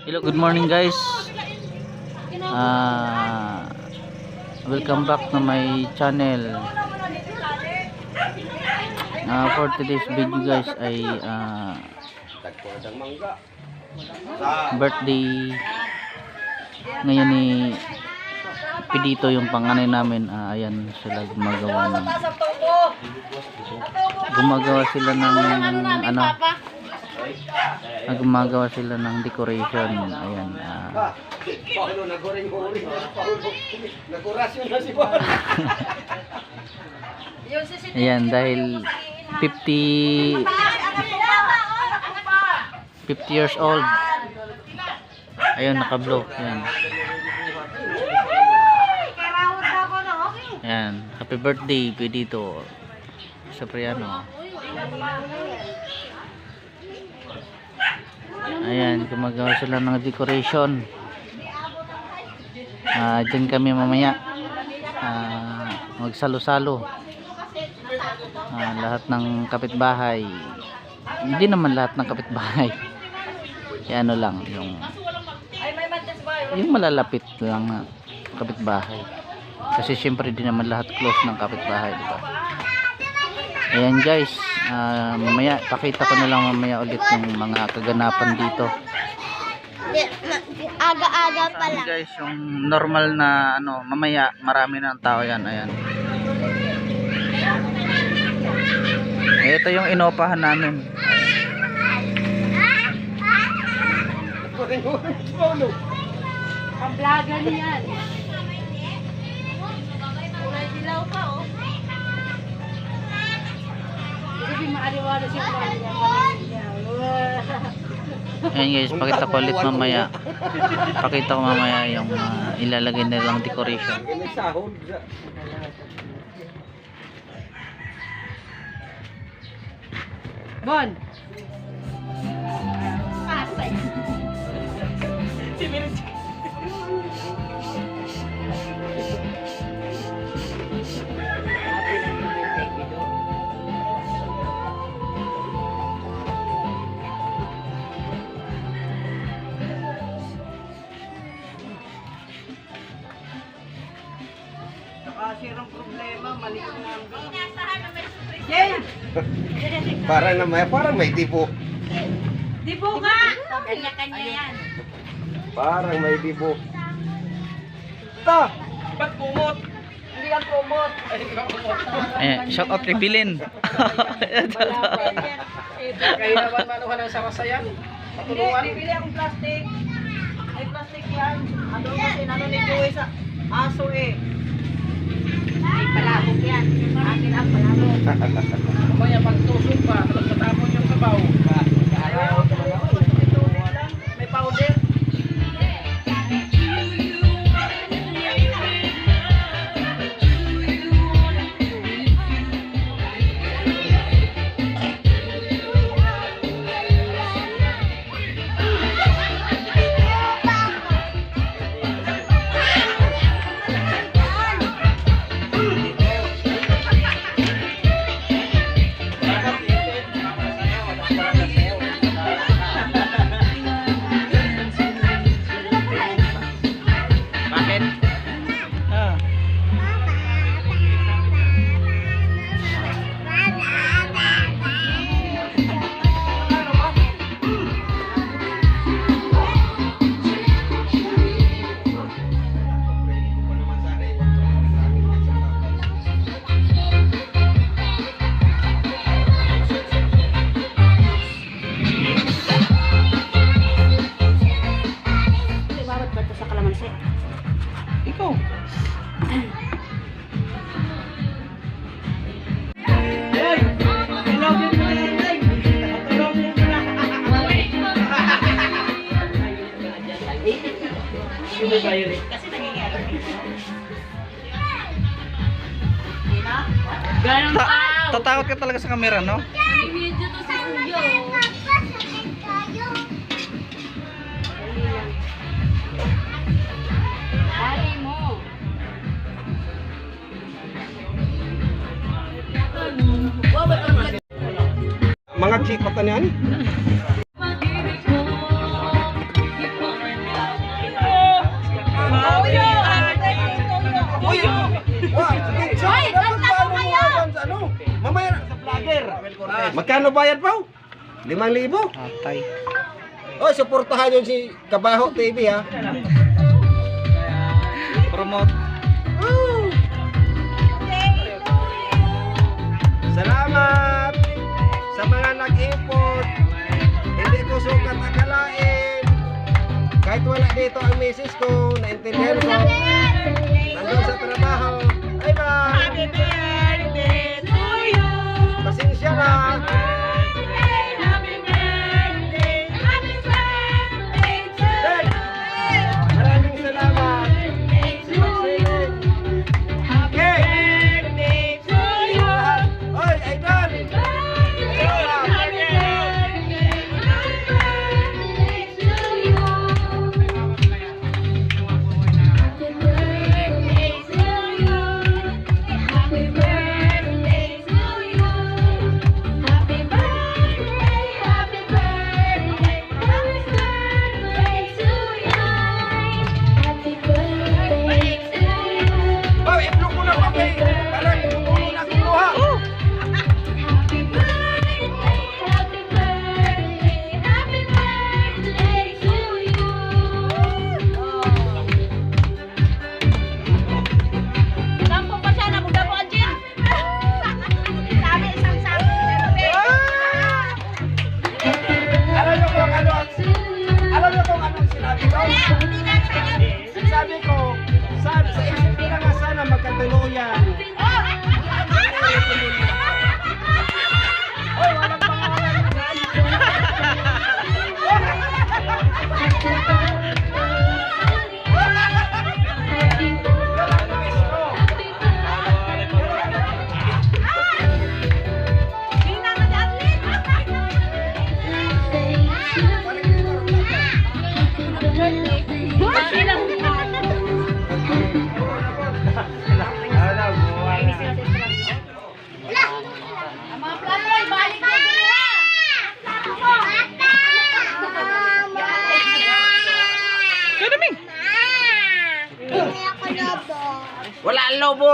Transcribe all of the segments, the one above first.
Hello, good morning guys. Welcome back to my channel. For today's video guys ay birthday ngayon ni Pidito, yung panganay namin. Ayan sila gumagawa sila ng decoration. Ayan, ayan dahil 50 years old. Ayun, naka-blow. Ayan. Ayan, happy birthday Pidito sa Priano. Ayan, gumagawa sila ng decoration. Dyan kami mamaya magsalo-salo. Lahat ng kapitbahay, hindi naman lahat ng kapitbahay, ano lang, yung malalapit lang na kapitbahay, kasi syempre di naman lahat close ng kapitbahay, diba? Ayan guys, mamaya pakita ko na lang mamaya ulit yung mga kaganapan dito. Aga-aga pa lang. Guys, yung normal na mamaya marami ng tao yan. Ayan. Ito yung inopahan namin. Pamblaga niyan. Kulay dilaw pa, oh. Hindi maaliwala siya. Ayan guys, pakita ko ulit mamaya. Pakita ko mamaya yung ilalagay nilang decoration. Bon. Nakasirang problema, mali ko lang. Parang may tipo. Dibo nga. Kanya-kanya yan. Parang may tipo. Ta! Ba't kumot? Hindi ka kumot. Ayan, shout out kay Bilin. Kayo naman manuhan ng sarasayan. Patulungan. Bibili akong plastic. May plastic yan. Ano kasi ni Joey sa aso eh. Ay, palabok yan. Akin ang palabok. Kumaya pagtusok pa, tapos matapon yung sabaw. May powder. Ikaw. Ganun pa. Tatakot ka talaga sa camera, no? Video to sa studio. Dali mo. Mga chikot na yan? Magkano bayad po? 5,000. Atay. Oh, suportahan yun si Kabaho TV ha. Promote. Salamat sa mga nag-import. Hindi ko sukat akalain. Kahit wala dito ang misis ko, naintindihan ko. Nandun sa trabaho. Bye-bye! Happy birthday to you. Pasensya na. Happy birthday. Happy birthday to Dek, maraming salamat. Sinig-sinig. Okay. birthday to you. Oy, Idol! Oh, i-block mo na pa kay. Parang tumulo na kinuha. Kampong pa siya, namuda mo ang gin. Sabi, isang sabi. Alam niyo kung ano ang sinabi ko? Sabi ko, sa isip ko na nga sana magkatuluyan. Oy, walang pangalan. Mga plato, ibalik mo dira. Wala ang lobo.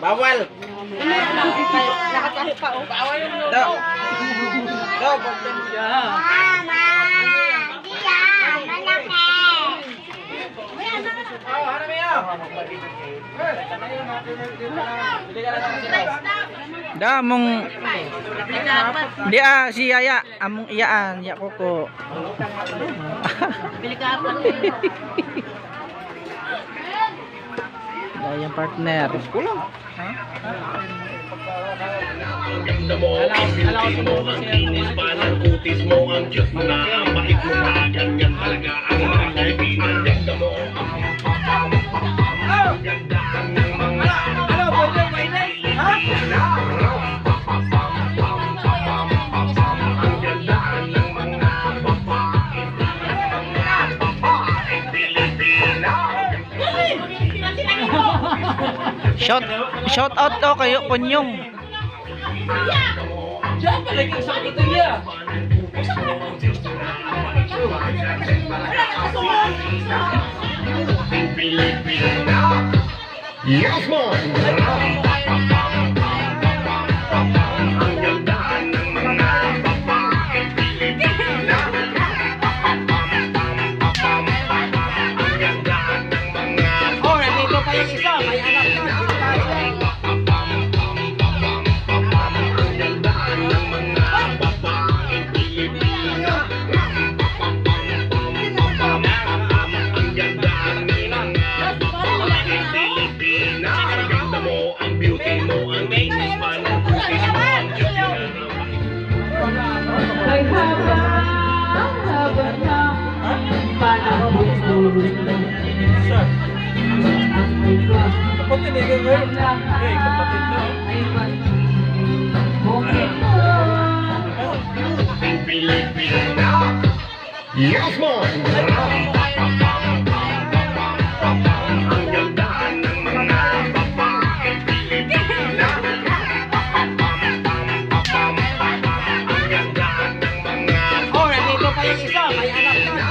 Bawal. Nakatahi pa, oh. Daw. Daw, pagdan siya. Oh, hanap niyo. Da mong di si Yaya among iyaan ya ko. Bili ka ako. Yung partner. Ganda mo, ang beauty mo, ang kinis pa ng kutis mo, ang cute mo na, ang bait mo na, ganyan talaga ang mga kaibigan. Ganda mo, ang ganda ng mga Ano, pwede, pwede? Ha? ang ganda ng mga babae Pilipina. Shout out to kayo Punyong. Diyan pala yung sa ito niya. Pilipina. Yes, man! Ang ganda ng mga babae Pilipina. Ang ganda ng mga Oh, nandito pa yung isa. May anak na. ang ganda ng mga babae Pilipina. Ang ganda ng mga babae Pilipina. Ang ganda mo, ang beauty mo, ang kinis pa ng kutis mo, ang cute mo na. Kapatid eh, ganyan. Eh, kapatid na. Pilipina. Yes, man! Ang ganda ng mga babae Pilipina. Ang ganda ng mga Oh, nandito pa yung isa. May anak na.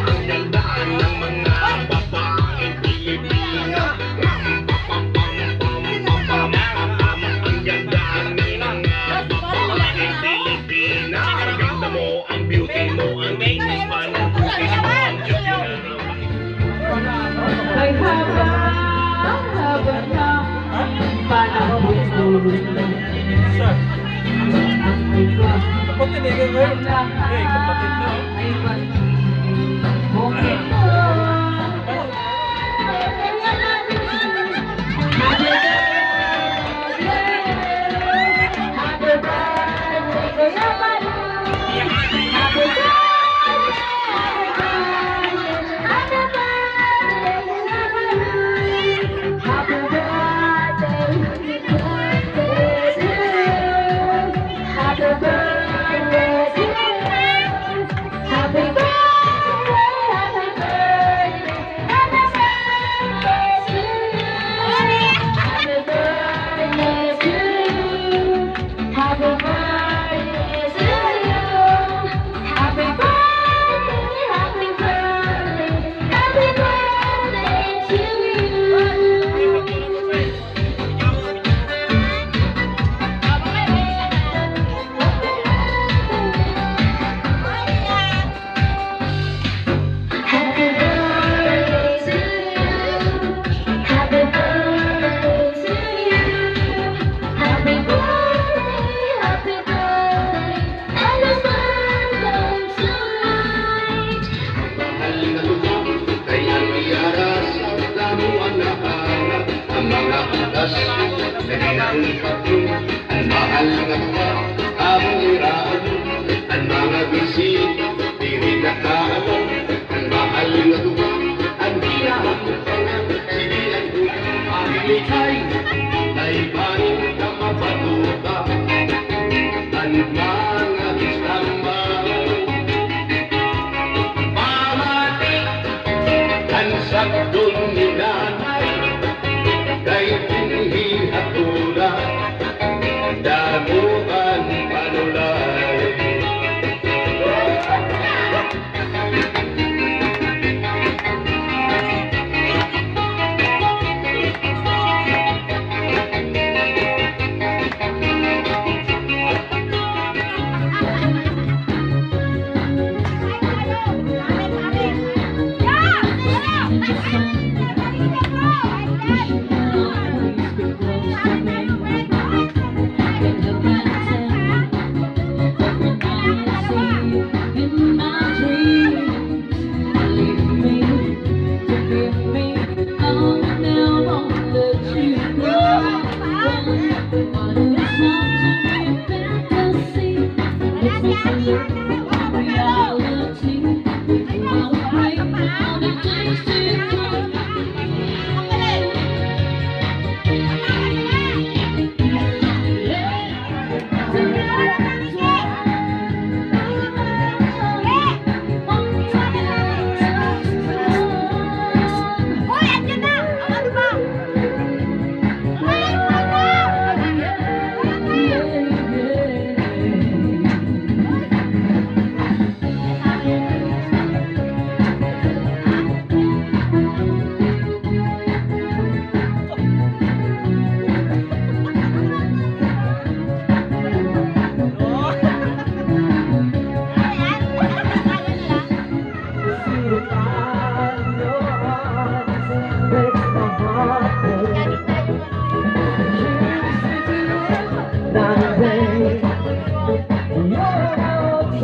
ang ganda ng mga babae Pilipina. Ang kapatid mo. Ang mahal nga pa, ang iraan, ang mga bisita, diri na kaano, ang mahal nga duwa, ang hinahampangan, sige ang ulang pamilikay, naibanin ka mapatuta, ang mga istambahan. Pamatik, ang sakdong ninanay, kay pinihihatulan, damuhan panulay.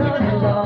You're